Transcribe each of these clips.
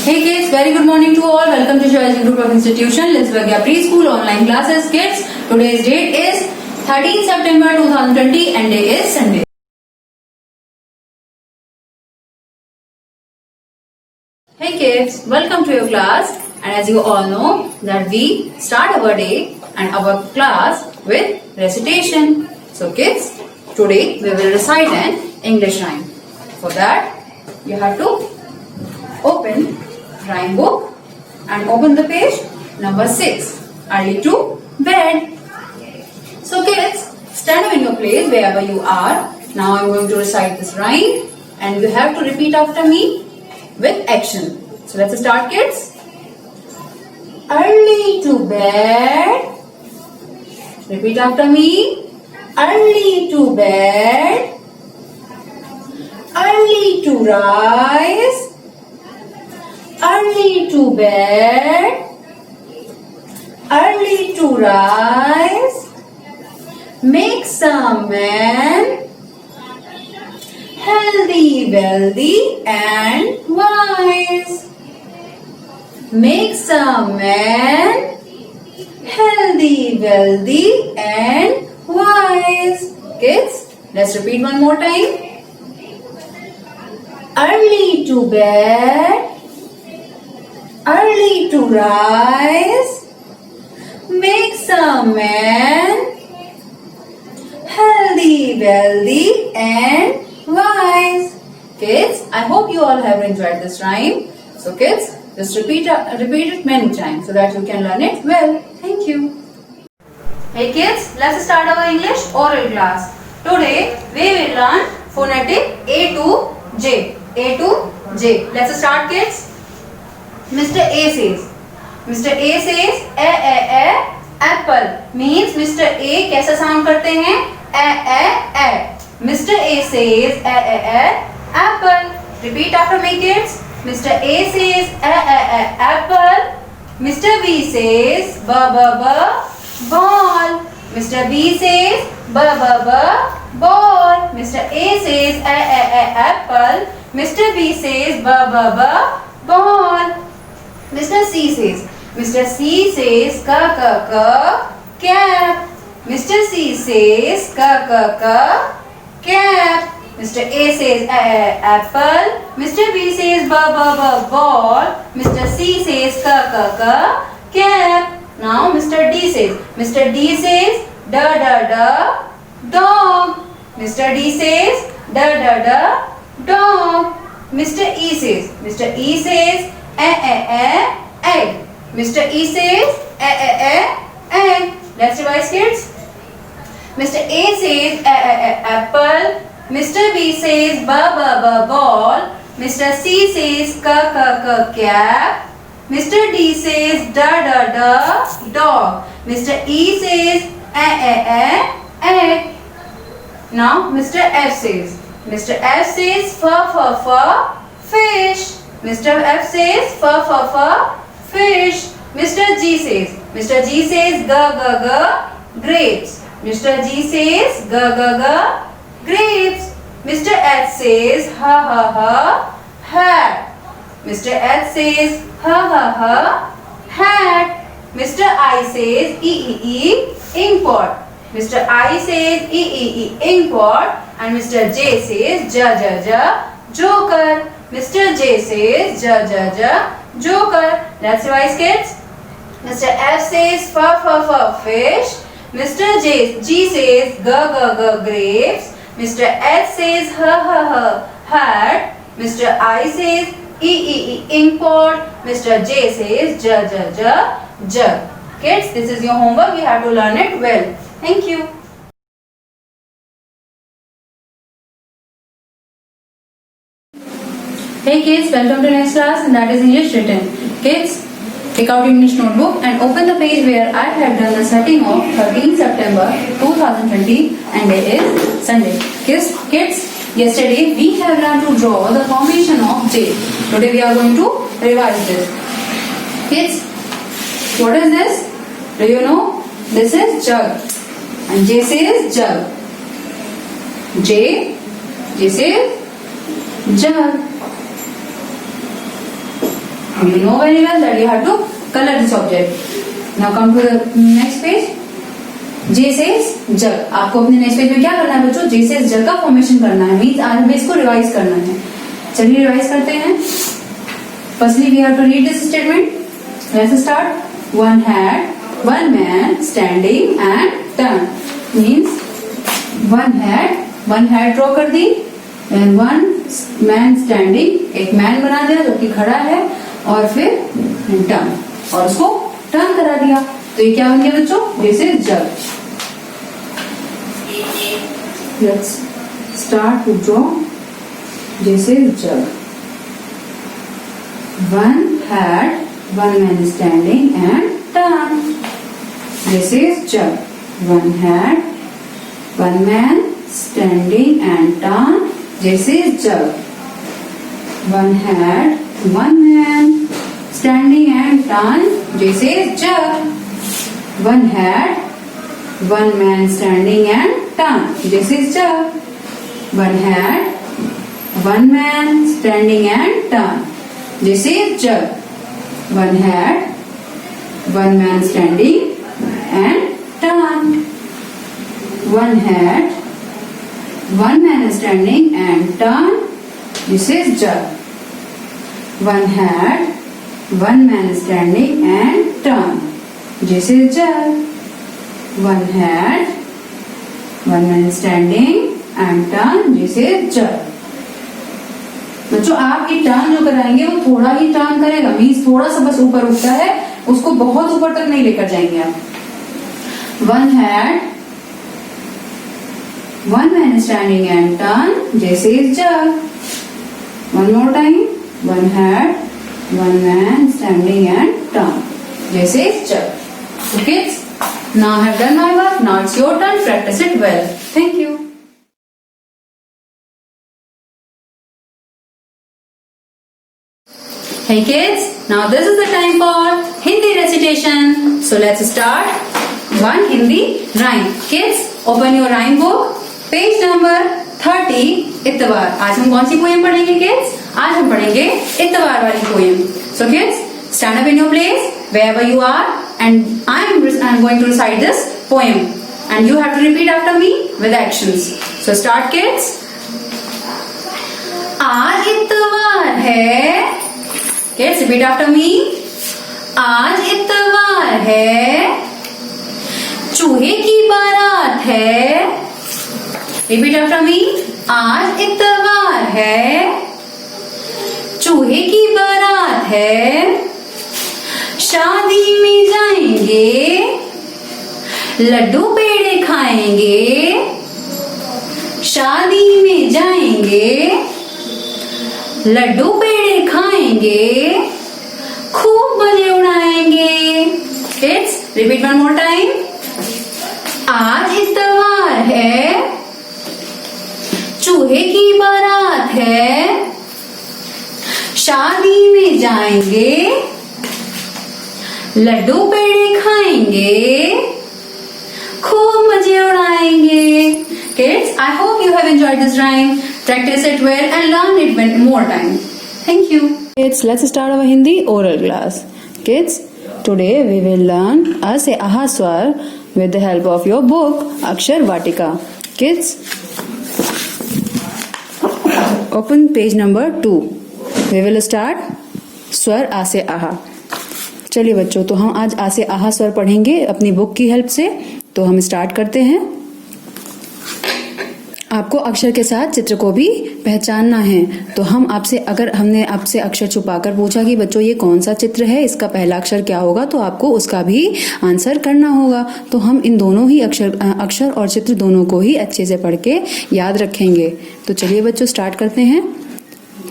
Hey kids, very good morning to all. Welcome to Shivaji Group of Institution, Linsbergia Preschool online classes. Kids, today's date is 13 September 2020 and day is Sunday. Hey kids, welcome to your class. And as you all know that we start our day and our class with recitation. So kids, today we will recite an English rhyme. For that, you have to open rhyme book and open the page number 6. Early to bed. So kids, stand up in your place wherever you are. Now I am going to recite this rhyme and you have to repeat after me with action. So let's start, kids. Early to bed. Repeat after me. Early to bed. Early to rise. Early to bed. Early to rise. Makes a man healthy, wealthy and wise. Makes a man healthy, wealthy and wise. Kids, let's repeat one more time. Early to bed. Early to rise. Makes a man healthy, wealthy and wise. Kids, I hope you all have enjoyed this rhyme. So kids, just repeat it many times so that you can learn it well. Thank you. Hey kids, let's start our English oral class. Today we will learn phonetic A to J. A to J. Let's start, kids. Mr. A says. Mr. A says apple. Means Mr. A कैसा sound करते हैं? Mr. A says apple. Repeat after me, kids. Mr. A says apple. Mr. B says ball. Mr. B says ball. Mr. A says apple. Mr. B says ball. Mr. C says. Mr. C says cap. Mr. C says cap. Mr. A says apple. Mr. B says ball. Mr. C says cap. Now Mr. D says. Mr. D says dog. Mr. D says dog. Mr. E says. Mr. E says egg. Mr. E says egg. Let's revise, kids. Mr. A says apple. Mr. B says ball. Mr. C says cap. Mr. D says dog. Mr. E says egg. Now Mr. F says. Mr. F says fish. Mr. F says fish. Mr. G says. Mr. G says grapes. Mr. G says grapes. Mr. H says hat. Mr. H says hat. Mr. I says import. Mr. I says import. And Mr. J says joker. Mr. J says joker. Let's revise, kids. Mr. F says fish. Mr. G says grapes. Mr. H says hat. Mr. I says import. Mr. J says jug. Kids, this is your homework. You have to learn it well. Thank you. Hey kids, welcome to next class and that is English written. Kids, take out English notebook and open the page where I have done the setting of 13 September 2020 and day is Sunday. Kids, yesterday we have learned to draw the formation of J. Today we are going to revise this. Kids, what is this? Do you know? This is jug. And J says jug. J says jug. You know very well that you have to color this object. Now come to the next page. J says जग. आपको अपने next page में क्या करना है बच्चों? J says जग का formation करना है. मीन्स आज हमें इसको रिवाइज करना है. चलिए रिवाइज करते हैं. Firstly, we have to read this statement. Let's start. One had, one man standing and turn. Means one had draw कर दी and one man standing. एक man बना दिया जो कि खड़ा है और फिर turn और उसको टर्न करा दिया. तो ये क्या बन गया बच्चों? जैसे जग. Let's start to draw. जैसे जग. One had, one man standing and turn. This is jug. One had, one man standing and turn. This is jug. One had, one man standing and turn. This is jug. One had, one man standing and turn. This is jug. One had, one man standing and turn. This is jug. One had, one man standing and turn. One had, one man standing and turn. This is jug. One had, one man standing and turn. This is jug. One had, one man standing and turn. This is jug. बच्चों आप ये turn जो कराएंगे वो थोड़ा ही turn करेगा. Means थोड़ा सा बस ऊपर उठता है, उसको बहुत ऊपर तक नहीं लेकर जाएंगे आप. One had, one man standing and turn. This is jug. One more time. One had, one man standing and turn. This is jug. So kids, now I have done my work. Now it's your turn. Practice it well. Thank you. Hey kids, now this is the time for Hindi recitation. So let's start one Hindi rhyme. Kids, open your rhyme book. Page number 30. इतवार. आज हम कौन सी poem पढ़ेंगे kids? आज हम पढ़ेंगे इतवार वाली poem. So kids, stand up in your place wherever you are, and I'm going to recite this poem, and you have to repeat after me with actions. So start kids. आज इतवार है. Kids, repeat after me. आज इतवार है, चूहे की बारात है. Repeat after me. आज इतवार है, चूहे की बारात है. शादी में जाएंगे, लड्डू पेड़े खाएंगे. शादी में जाएंगे, लड्डू पेड़े खाएंगे, खूब मजे उड़ाएंगे. Kids, repeat one more time. आज इतवार है, चूहे की बारात है. शादी में जाएंगे, लड्डू पेड़े खाएंगे, खूब मजे उड़ाएंगे. Kids, I hope you have enjoyed this rhyme. Practice it well and learn it more time. Thank you. Kids, let's start our Hindi oral class. Kids, today we will learn A se Aha Swar with the help of your book Akshar Vatika. Kids, open page number 2. We will start स्वर आ से आहा. चलिए बच्चों, तो हम आज आ से आहा स्वर पढ़ेंगे अपनी बुक की हेल्प से. तो हम स्टार्ट करते हैं. आपको अक्षर के साथ चित्र को भी पहचानना है. तो हमने आपसे अक्षर छुपाकर पूछा कि बच्चों ये कौन सा चित्र है, इसका पहला अक्षर क्या होगा, तो आपको उसका भी आंसर करना होगा. तो हम इन दोनों ही अक्षर और चित्र दोनों को ही अच्छे से पढ़ के याद रखेंगे. तो चलिए बच्चों स्टार्ट करते हैं.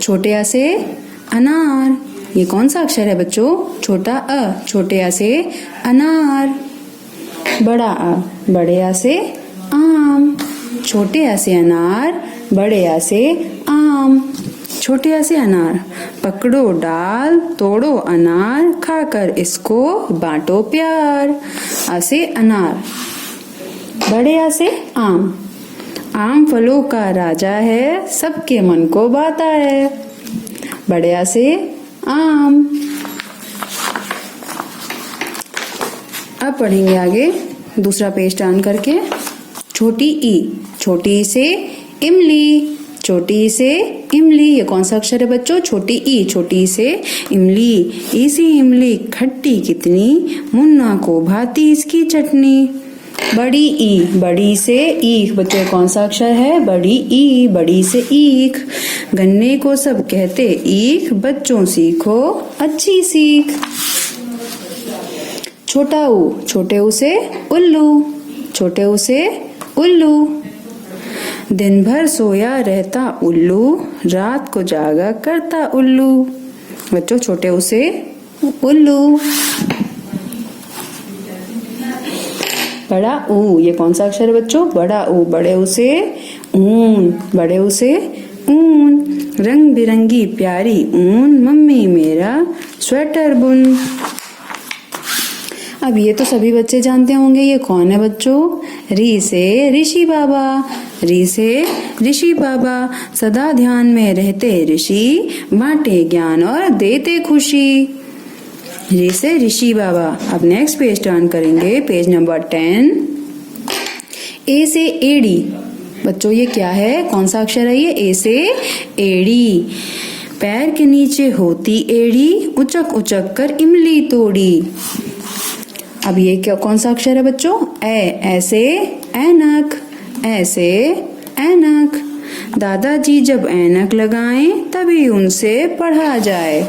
छोटे आ से अनार. ये कौन सा अक्षर है बच्चों? छोटा अ. छोटे आ से अनार. बड़ा आ. बड़े आ से आम. छोटे आ से अनार, बड़े आ से आम. छोटे आ से अनार. पकड़ो डाल, तोड़ो अनार, खाकर इसको बांटो प्यार. आ से अनार. बड़े आ से आम. आम फलों का राजा है, सबके मन को भाता है. बड़े आ से आम. अब पढ़ेंगे आगे दूसरा पेज टर्न करके। छोटी ई से इमली, छोटी से इमली, ये कौन सा अक्षर है बच्चों? छोटी ई, छोटी से इमली। इसी इमली खट्टी कितनी, मुन्ना को भाती इसकी चटनी। बड़ी ई, बड़ी से ईख, बच्चों कौन सा अक्षर है? बड़ी ई, बड़ी से ईख। गन्ने को सब कहते ईख, बच्चों सीखो अच्छी सीख। छोटा ऊ, छोटे ऊ से उल्लू, छोटे ऊ से उल्लू। दिन भर सोया रहता उल्लू, रात को जागा करता उल्लू। बच्चों छोटे ऊ से उल्लू। बड़ा ऊ, ये कौन सा अक्षर है बच्चों? बड़ा ऊ, बड़े ऊ से ऊन, बड़े ऊ से ऊन। रंग बिरंगी प्यारी ऊन, मम्मी मेरा स्वेटर बुन। अब ये तो सभी बच्चे जानते होंगे, ये कौन है बच्चों? री से ऋषि बाबा, री से ऋषि बाबा। सदा ध्यान में रहते ऋषि, बांटे ज्ञान और देते खुशी। री से ऋषि बाबा। अब नेक्स्ट पेज टर्न करेंगे, पेज नंबर 10। ए से एड़ी, बच्चों ये क्या है? कौन सा अक्षर है ये? ए से एड़ी। पैर के नीचे होती एड़ी, उचक उचक कर इमली तोड़ी। अब ये क्या कौन सा अक्षर है बच्चों? ऐसे ऐनक, ऐसे ऐनक। दादाजी जब ऐनक लगाएं तभी उनसे पढ़ा जाए।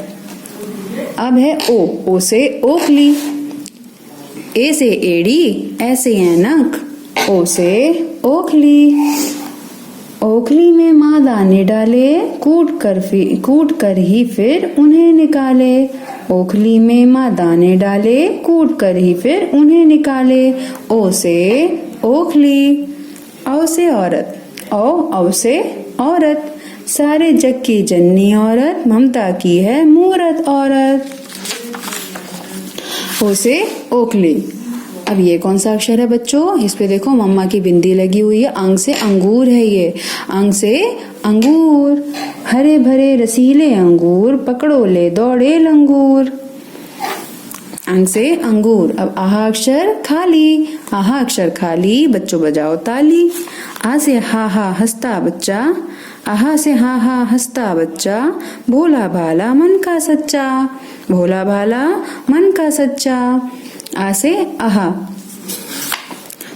अब है ओ से ओखली। ए से एड़ी, ऐसे ऐनक, ओ से ओखली। ओखली में माँ दाने डाले, कूट कर ही फिर उन्हें निकाले। ओखली में माँ दाने डाले, कूट कर ही फिर उन्हें निकाले। ओ से ओखली। औ से औरत, औ से औरत। सारे जग की जननी औरत, ममता की है मूरत औरत। ओ से ओखली। अब ये कौन सा अक्षर है बच्चों? इस पे देखो मम्मा की बिंदी लगी हुई है। अंग से अंगूर है ये, अंग से अंगूर। हरे भरे रसीले अंगूर, पकड़ो ले दौड़े लंगूर। अंग से अंगूर। अब आहा अक्षर खाली, आहा अक्षर खाली, बच्चों बजाओ ताली। आ से हा हा हंसता बच्चा, आहा से हा हा हंसता बच्चा। भोला भाला मन का सच्चा, भोला भाला मन का सच्चा। आ से आहा।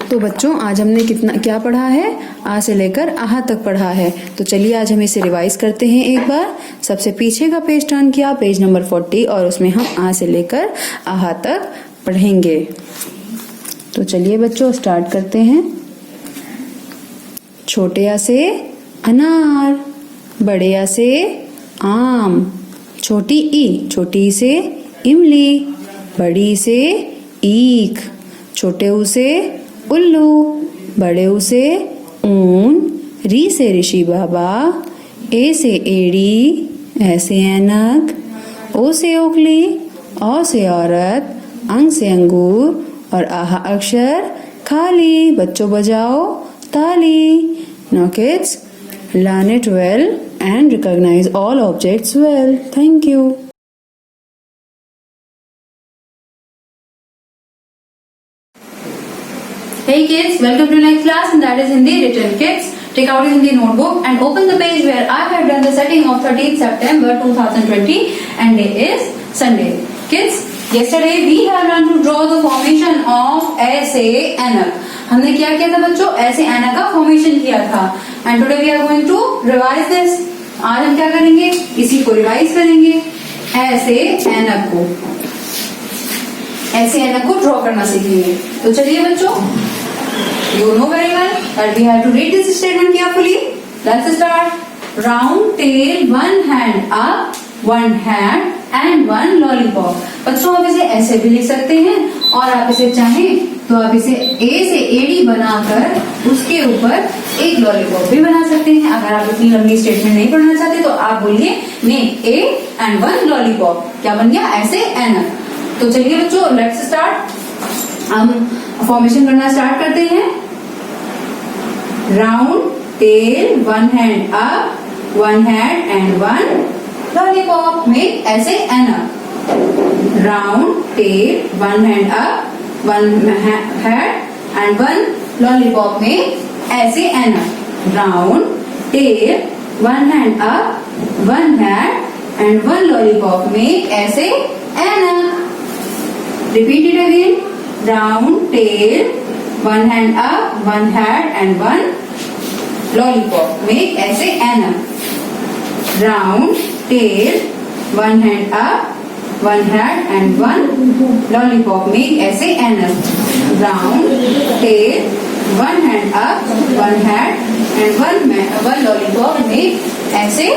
तो बच्चों आज हमने क्या पढ़ा है? आ से लेकर आहा तक पढ़ा है। तो चलिए आज हम इसे रिवाइज करते हैं एक बार। सबसे पीछे का पेज टर्न किया, पेज नंबर 40, और उसमें हम आ से लेकर आहा तक पढ़ेंगे। तो चलिए बच्चों स्टार्ट करते हैं। छोटे आ से अनार, बड़े आ से आम। छोटी ई, छोटी से इमली, बड़ी से ईख। छोटे ऊ से उल्लू, बड़े ऊ से ऊन। री से ऋषि बाबा। ए से एड़ी, ऐ से ऐनक। ओ से ओखली, औ से औरत, अंग से अंगूर, और आहा अक्षर खाली। बच्चों बजाओ ताली। Now kids, learn it well and recognize all objects well. Thank you. Hey kids, welcome to next class, and that is Hindi written. Kids, take out your Hindi notebook and open the page where I have done the setting of 13th September 2020 and day is Sunday. Kids, yesterday we have learned to draw the formation of ऐसे ऐनक. हमने क्या किया था बच्चों? ऐसे ऐनक का फॉर्मेशन किया था। And today we are going to revise this. आज हम क्या करेंगे? इसी को रिवाइज करेंगे। ऐसे ऐनक को, ऐसे ऐनक को ड्रॉ करना सीखेंगे। तो चलिए बच्चों, you know very well that we have to read this statement carefully. Let's start. Round tail, one hand up, one hand and one lollipop. बच्चों आप इसे ऐसे भी लिख सकते हैं, और आप इसे चाहें तो आप इसे ए से एडी बनाकर उसके ऊपर एक लॉलीपॉप भी बना सकते हैं। अगर आप इतनी लंबी स्टेटमेंट नहीं पढ़ना चाहते तो आप बोलिए name A and one lollipop. क्या बन गया? ऐसे ऐनक। तो चलिए बच्चों लेट्स स्टार्ट। हम फॉर्मेशन करना स्टार्ट करते हैं। Round tail, one hand up, one hand and one lollipop में ऐसे ऐनक। Round tail, one hand up, 1 head and 1 lollipop make ऐसे enough. Round, tail, 1 hand up, 1 head and 1 lollipop make ऐसे enough. Repeat it again. Round, tail, 1 hand up, 1 head and 1 lollipop make ऐसे enough. Round, tail, 1 hand up, 1 head and 1 lollipop make ऐसे enough. Round, tail, 1 hand up, 1 head and 1 lollipop make ऐसे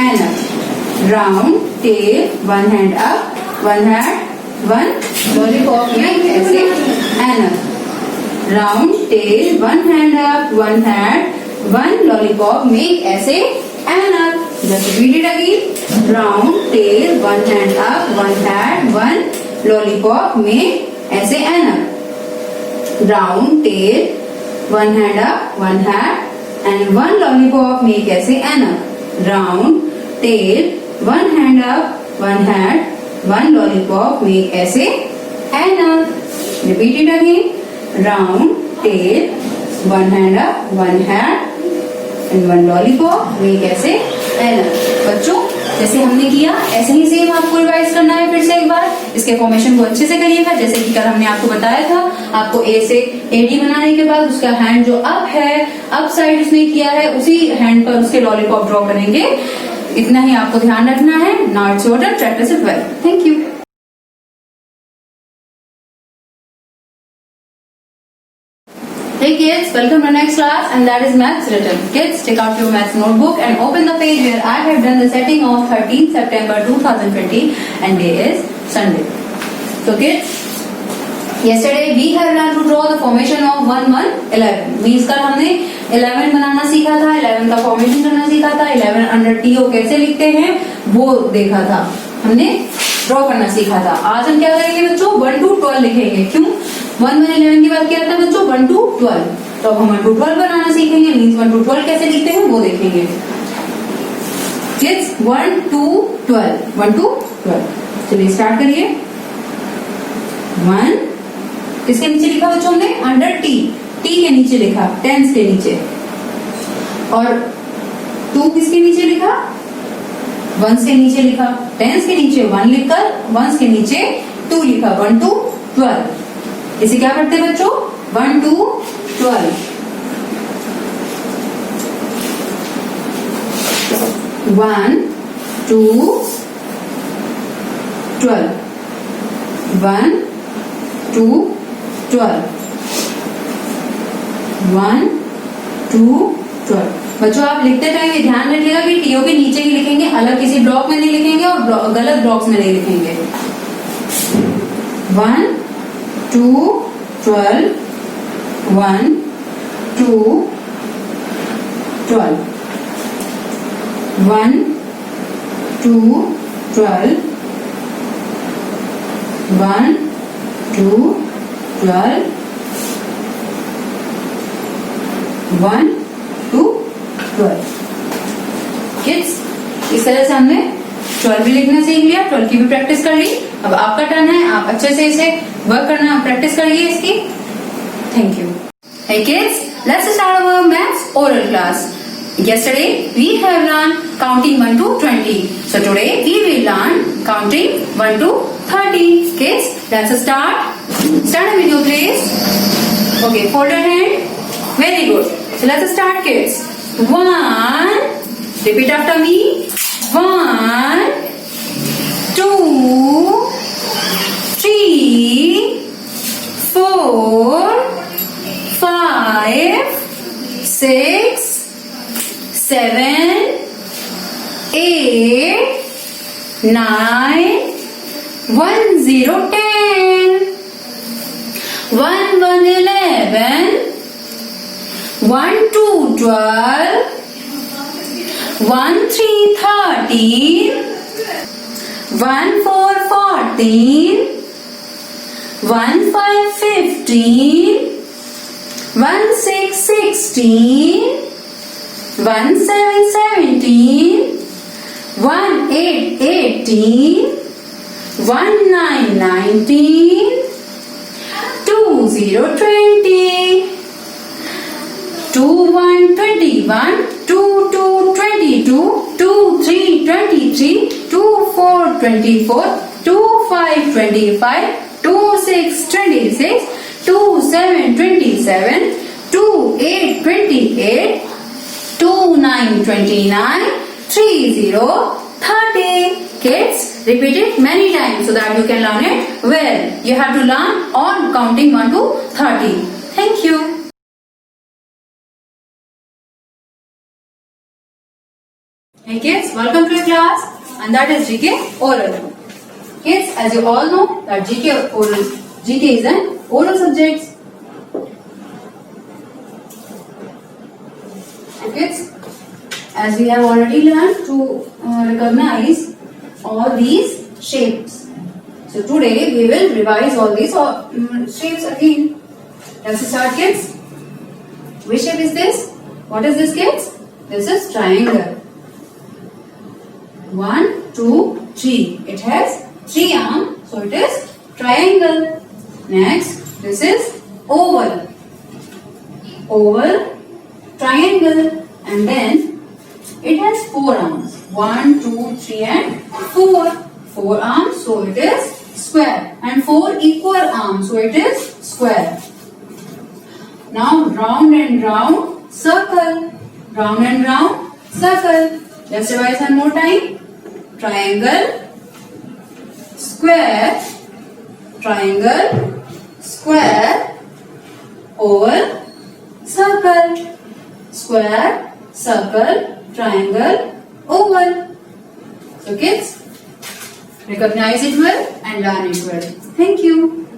enough. Round, tail, 1 hand up, 1 head, 1 lollipop make ऐसे enough. Round, tail, 1 hand up, 1 head, 1 lollipop make ऐसे enough. Just repeat it again. Round, tail, 1 hand up, 1 head, 1 lollipop make ऐसे enough. Round, tail, 1 hand up, 1 head and 1 lollipop make ऐसे enough. Round, tail, 1 hand up, 1 head, 1 lollipop make ऐसे enough. Repeat it again. Round, tail, 1 hand up, 1 head and 1 lollipop make ऐसे enough. बच्चों जैसे हमने किया ऐसे ही same आपको revise करना है फिर से एक बार. इसके फॉर्मेशन को अच्छे से करिएगा जैसे कि कल हमने आपको बताया था. आपको ए से एडी बनाने के बाद उसका हैंड जो अप है, अप साइड उसने किया है, उसी हैंड पर उसके लॉलीपॉप ड्रॉ करेंगे. इतना ही आपको ध्यान रखना है. Now it's your turn. Practice it well. Thank you. Hey kids, welcome to next class and that is maths written. Kids, take out your maths notebook and open the page where I have done the setting of 13th September 2020 and day is Sunday. So kids, yesterday we have learned to draw the formation of 1, 1, 11. Means कल हमने 11 बनाना सीखा था, 11 का formation करना सीखा था, 11 under TO कैसे लिखते हैं वो देखा था. हमने ड्रॉ करना सीखा था. आज हम क्या करेंगे बच्चों? 1 to 12 लिखेंगे. क्यों? 1, 1, 11 की बात किया था बच्चों. 1 to 12. तो अब हम 1 to 12 बनाना सीखेंगे. मीन्स 1 to 12 कैसे लिखते हैं वो देखेंगे. Kids 1 to 12. 1 to 12. चलिए स्टार्ट करिए. 1 किसके नीचे लिखा बच्चों हमने? Under T. टी के नीचे लिखा, टेंस के नीचे. और 2 किसके नीचे लिखा? वंस के नीचे लिखा. टेंस के नीचे 1 लिखकर वंस के नीचे 2 लिखा. 1 to 12. इसे क्या करते हैं बच्चों? 1 to 12. 1 to 12. 1 to 12. 1 to 12. बच्चों आप लिखते टाइम ये ध्यान रखिएगा कि टीओ के नीचे ही लिखेंगे, अलग किसी ब्लॉक में नहीं लिखेंगे और गलत ब्लॉक्स में नहीं लिखेंगे. 1 to 12. 1 to 12. 1 to 12. 1 to 12. 1 to 12. Kids इस तरह से हमने 12 भी लिखना सीख लिया, 12 की भी प्रैक्टिस कर ली. अब आपका टर्न है, आप अच्छे से इसे वर्क करना, प्रैक्टिस करिए इसकी. Thank you. Hey kids, let's start our maths oral class. Yesterday we have learned counting 1 to 20. So today we will learn counting 1 to 30. Kids, let's start. Start the video please. Okay, fold your hand. Very good. So let's start kids. 1. Repeat after me. 1 2 3 4 5 6 7 8 9 1 0 10 1 1 11 1 2 12 1 3 13 1 4 14 1 5 15 1 6 16 1 7 17 1 8 18 1 9 19 0 20. 2 1 21. 2 2 22. 2 3 23. 2 4 24. 2 5 25. 2 6 26. 2 7 27. 2 8 28. 2 9 29. 3 0 30. Kids, repeat it many times so that you can learn it well. You have to learn on counting 1 to 30. Thank you. Hey kids, welcome to your class, and that is GK Oral. Kids, as you all know that GK is an oral subject. So kids, as we have already learned to recognize all these shapes. So today we will revise all these shapes again. Let's start, kids. Which shape is this? What is this, kids? This is triangle. 1, 2, 3. It has 3 arms, so it is triangle. Next, this is oval. Oval, triangle, and then it has 4 arms. 1, 2, 3 and 4. 4 arms, so it is square. And 4 equal arms, so it is square. Now round and round, circle. Round and round, circle. Let's revise one more time. Triangle, square, triangle, square, oval, circle, square, circle, triangle, oval. So kids, recognize it well and learn it well. Thank you.